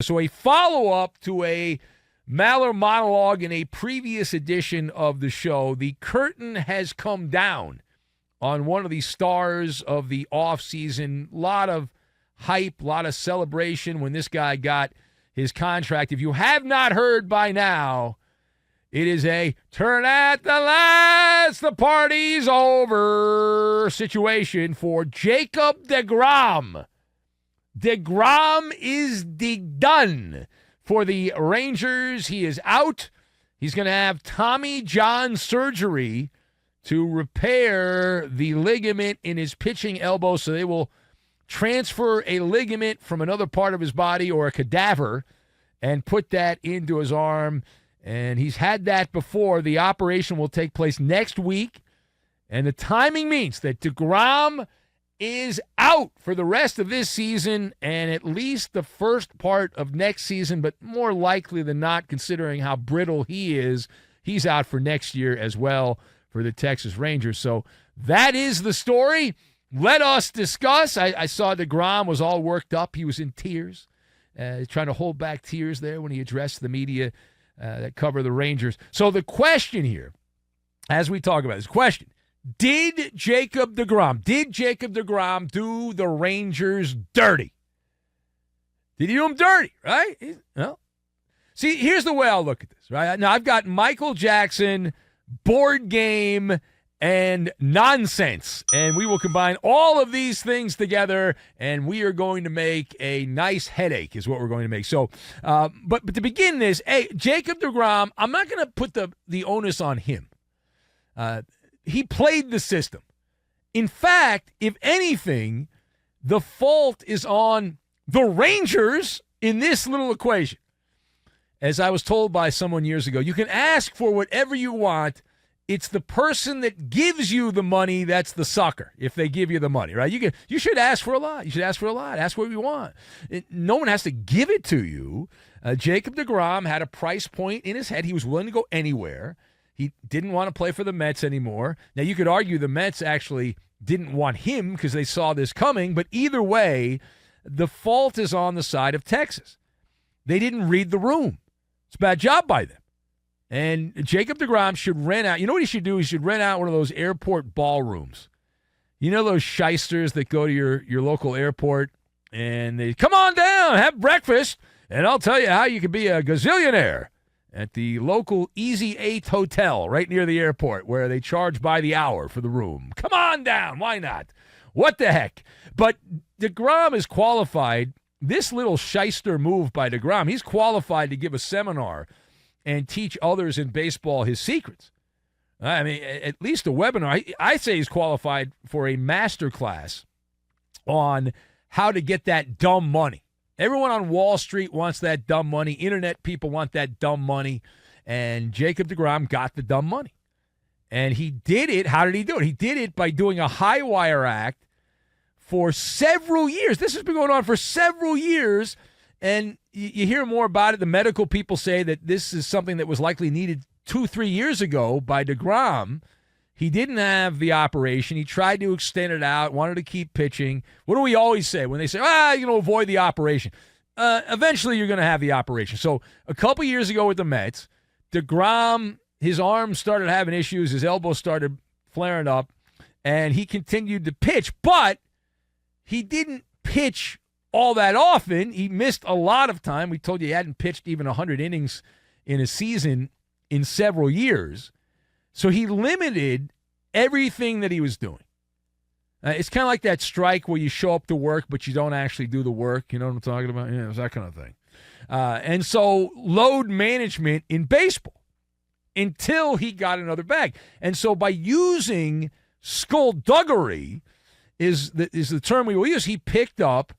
So a follow-up to a Maller monologue in a previous edition of the show. The curtain has come down on one of the stars of the offseason. A lot of hype, a lot of celebration when this guy got his contract. If you have not heard by now, it is a turn at the lights, the party's over situation for Jacob deGrom. deGrom is done for the Rangers. He is out. He's going to have Tommy John surgery to repair the ligament in his pitching elbow. So they will transfer a ligament from another part of his body or a cadaver and put that into his arm. And he's had that before. The operation will take place next week. And the timing means that deGrom is out for the rest of this season and at least the first part of next season, but more likely than not, considering how brittle he is, he's out for next year as well for the Texas Rangers. So that is the story. Let us discuss. I saw deGrom was all worked up. He was in tears, trying to hold back tears there when he addressed the media that cover the Rangers. So the question here, as we talk about this question, Did Jacob deGrom do the Rangers dirty? Did he do them dirty, right? No. See, here's the way I'll look at this, right? Now, I've got Michael Jackson, board game, and nonsense. And we will combine all of these things together, and we are going to make a nice headache is what we're going to make. So, but to begin this, hey, Jacob deGrom, I'm not going to put the onus on him. He played the system. In fact, if anything, the fault is on the Rangers in this little equation. As I was told by someone years ago, you can ask for whatever you want. It's the person that gives you the money that's the sucker if they give you the money, right? You should ask for a lot. You should ask for a lot. Ask what you want. No one has to give it to you. Jacob deGrom had a price point in his head. He was willing to go anywhere. He didn't want to play for the Mets anymore. Now, you could argue the Mets actually didn't want him because they saw this coming, but either way, the fault is on the side of Texas. They didn't read the room. It's a bad job by them. And Jacob deGrom should rent out. You know what he should do? He should rent out one of those airport ballrooms. You know those shysters that go to your local airport and they come on down, have breakfast, and I'll tell you how you can be a gazillionaire. At the local Easy 8 hotel right near the airport where they charge by the hour for the room. Come on down. Why not? What the heck? But deGrom is qualified. This little shyster move by deGrom, he's qualified to give a seminar and teach others in baseball his secrets. I mean, at least a webinar. I say he's qualified for a master class on how to get that dumb money. Everyone on Wall Street wants that dumb money. Internet people want that dumb money. And Jacob deGrom got the dumb money. And he did it. How did he do it? He did it by doing a high wire act for several years. This has been going on for several years. And you hear more about it. The medical people say that this is something that was likely needed 2-3 years ago by deGrom. He didn't have the operation. He tried to extend it out, wanted to keep pitching. What do we always say when they say, avoid the operation? Eventually, you're going to have the operation. So a couple years ago with the Mets, deGrom, his arm started having issues. His elbow started flaring up, and he continued to pitch. But he didn't pitch all that often. He missed a lot of time. We told you he hadn't pitched even 100 innings in a season in several years. So he limited everything that he was doing. It's kind of like that strike where you show up to work, but you don't actually do the work. You know what I'm talking about? Yeah, it's that kind of thing. And so load management in baseball until he got another bag. And so by using skullduggery is the term we will use, he picked up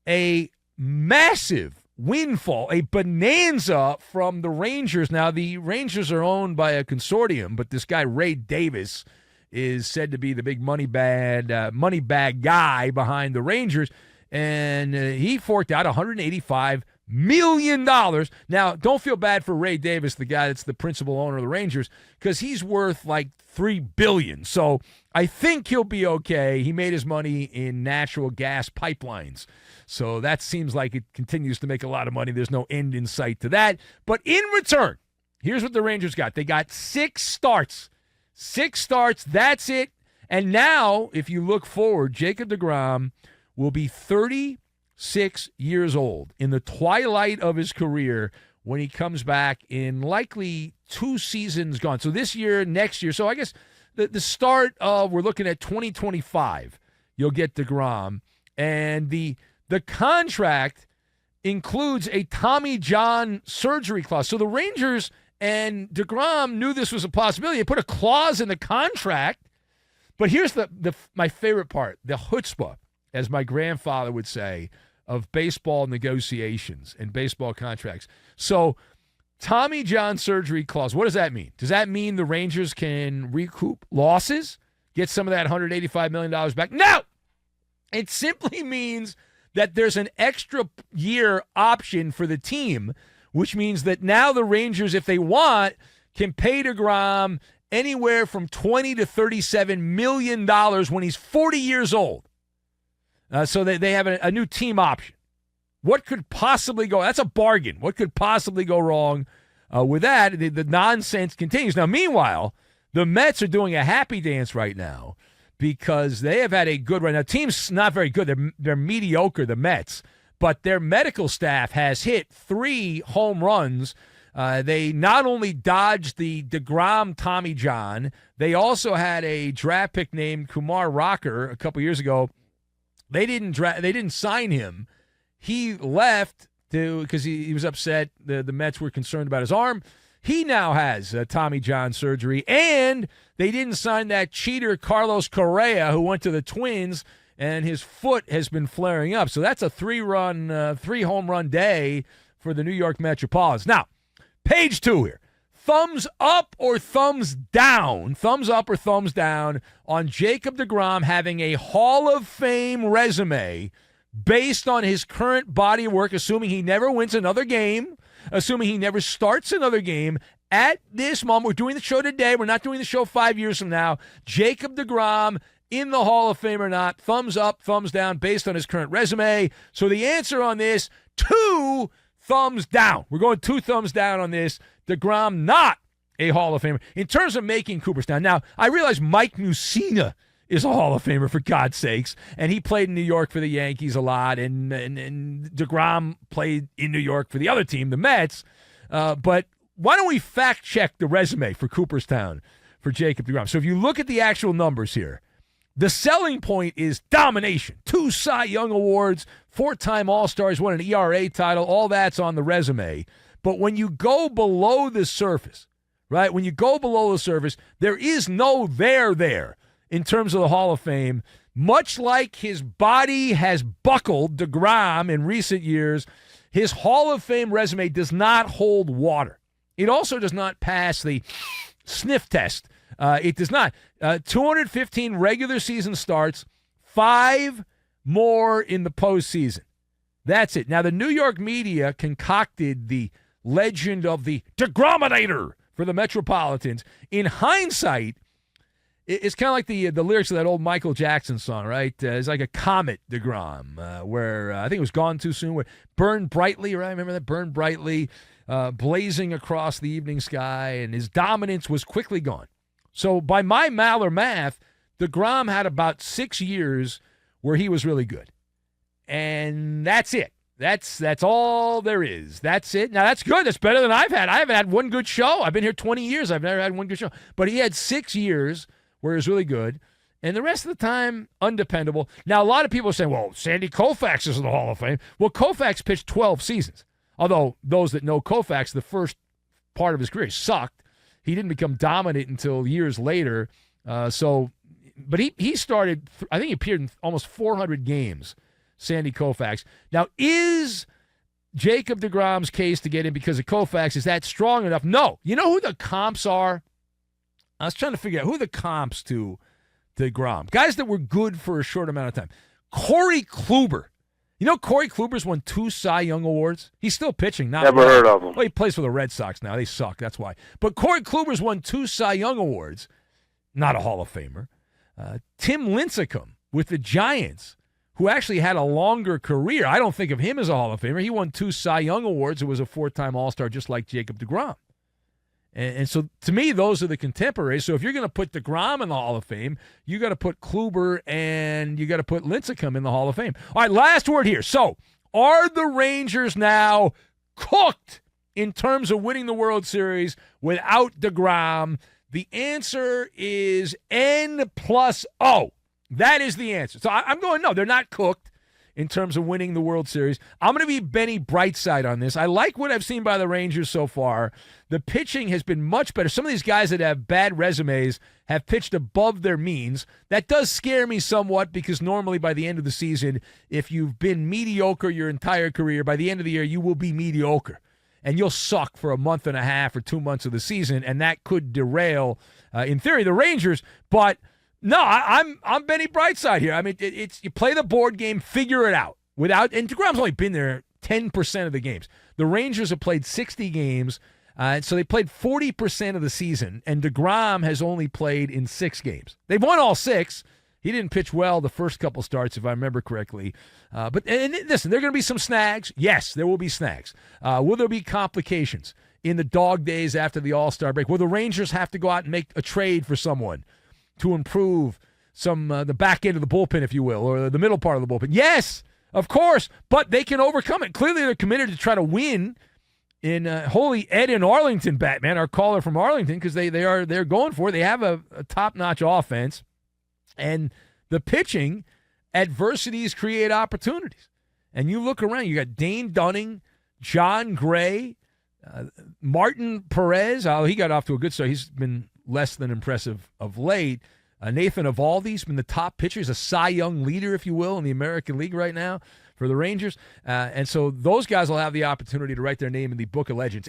a massive windfall, a bonanza from the Rangers. Now, the Rangers are owned by a consortium, but this guy, Ray Davis, is said to be the big money bag guy behind the Rangers, and he forked out $185 million. Now, don't feel bad for Ray Davis, the guy that's the principal owner of the Rangers, because he's worth like $3 billion. So I think he'll be okay. He made his money in natural gas pipelines. So that seems like it continues to make a lot of money. There's no end in sight to that. But in return, here's what the Rangers got. They got 6 starts. 6 starts, that's it. And now, if you look forward, Jacob deGrom will be 36 years old in the twilight of his career when he comes back in likely 2 seasons gone. So this year, next year. So I guess the start of, we're looking at 2025, you'll get deGrom. And the contract includes a Tommy John surgery clause. So the Rangers and deGrom knew this was a possibility. They put a clause in the contract. But here's my favorite part, the chutzpah, as my grandfather would say, of baseball negotiations and baseball contracts. So Tommy John surgery clause, what does that mean? Does that mean the Rangers can recoup losses, get some of that $185 million back? No! It simply means that there's an extra year option for the team, which means that now the Rangers, if they want, can pay deGrom anywhere from $20 to $37 million when he's 40 years old. So they have a new team option. What could possibly go? That's a bargain. What could possibly go wrong with that? The nonsense continues. Now, meanwhile, the Mets are doing a happy dance right now because they have had a good run. Now, team's not very good. They're mediocre, the Mets. But their medical staff has hit 3 home runs. They not only dodged the deGrom Tommy John, they also had a draft pick named Kumar Rocker a couple years ago. They didn't sign him. He left because he was upset. The Mets were concerned about his arm. He now has Tommy John surgery, and they didn't sign that cheater Carlos Correa who went to the Twins, and his foot has been flaring up. So that's a 3-home run day for the New York Metropolitans. Now, page 2 here. Thumbs up or thumbs down? Thumbs up or thumbs down on Jacob deGrom having a Hall of Fame resume based on his current body of work, assuming he never wins another game, assuming he never starts another game. At this moment, we're doing the show today. We're not doing the show 5 years from now. Jacob deGrom in the Hall of Fame or not, thumbs up, thumbs down based on his current resume. So the answer on this, 2 thumbs down. We're going 2 thumbs down on this. deGrom not a Hall of Famer. In terms of making Cooperstown, now, I realize Mike Mussina is a Hall of Famer, for God's sakes, and he played in New York for the Yankees a lot, and deGrom played in New York for the other team, the Mets. But why don't we fact-check the resume for Cooperstown for Jacob deGrom? So if you look at the actual numbers here, the selling point is domination. 2 Cy Young Awards, 4-time All-Stars, won an ERA title. All that's on the resume. But when you go below the surface, right, when you go below the surface, there is no there in terms of the Hall of Fame. Much like his body has buckled, deGrom, in recent years, his Hall of Fame resume does not hold water. It also does not pass the sniff test. It does not. 215 regular season starts, 5 more in the postseason. That's it. Now, the New York media concocted the legend of the deGrominator for the Metropolitans. In hindsight, it's kind of like the lyrics of that old Michael Jackson song, right? It's like a comet, deGrom, where I think it was Gone Too Soon, where Burn Brightly, right? Remember that? Burn Brightly, blazing across the evening sky, and his dominance was quickly gone. So by my Maller math, deGrom had about 6 years where he was really good. And that's it. That's all there is. That's it. Now, that's good. That's better than I've had. I haven't had one good show. I've been here 20 years. I've never had one good show. But he had 6 years where he was really good. And the rest of the time, undependable. Now, a lot of people are saying, well, Sandy Koufax is in the Hall of Fame. Well, Koufax pitched 12 seasons. Although those that know Koufax, the first part of his career sucked. He didn't become dominant until years later. But he started, I think he appeared in almost 400 games, Sandy Koufax. Now, is Jacob deGrom's case to get in because of Koufax, is that strong enough? No. You know who the comps are? I was trying to figure out who the comps to deGrom. Guys that were good for a short amount of time. Corey Kluber You know, Corey Kluber's won 2 Cy Young Awards. He's still pitching. Never heard of him. Well, he plays for the Red Sox now. They suck. That's why. But Corey Kluber's won 2 Cy Young Awards. Not a Hall of Famer. Tim Lincecum with the Giants, who actually had a longer career. I don't think of him as a Hall of Famer. He won 2 Cy Young Awards. It was a 4-time All-Star just like Jacob deGrom. And so, to me, those are the contemporaries. So if you're going to put deGrom in the Hall of Fame, you got to put Kluber and you got to put Lincecum in the Hall of Fame. All right, last word here. So, are the Rangers now cooked in terms of winning the World Series without deGrom? The answer is N+0. That is the answer. So I'm going, no, they're not cooked in terms of winning the World Series. I'm going to be Benny Brightside on this. I like what I've seen by the Rangers so far. The pitching has been much better. Some of these guys that have bad resumes have pitched above their means. That does scare me somewhat because normally by the end of the season, if you've been mediocre your entire career, by the end of the year, you will be mediocre. And you'll suck for a month and a half or 2 months of the season, and that could derail, in theory, the Rangers. But no, I'm Benny Brightside here. I mean, it's you play the board game, figure it out. And deGrom's only been there 10% of the games. The Rangers have played 60 games, so they played 40% of the season, and deGrom has only played in 6 games. They've won all 6. He didn't pitch well the first couple starts, if I remember correctly. But listen, there are going to be some snags. Yes, there will be snags. Will there be complications in the dog days after the All-Star break? Will the Rangers have to go out and make a trade for someone to improve the back end of the bullpen, if you will, or the middle part of the bullpen? Yes, of course, but they can overcome it. Clearly, they're committed to try to win in holy Ed in Arlington, Batman, our caller from Arlington, because they're going for it. They have a top-notch offense. And the pitching, adversities create opportunities. And you look around, you got Dane Dunning, John Gray, Martin Perez. Oh, he got off to a good start. He's been less than impressive of late. Nathan Eovaldi's been the top pitcher. He's a Cy Young leader, if you will, in the American League right now for the Rangers. And so those guys will have the opportunity to write their name in the Book of Legends.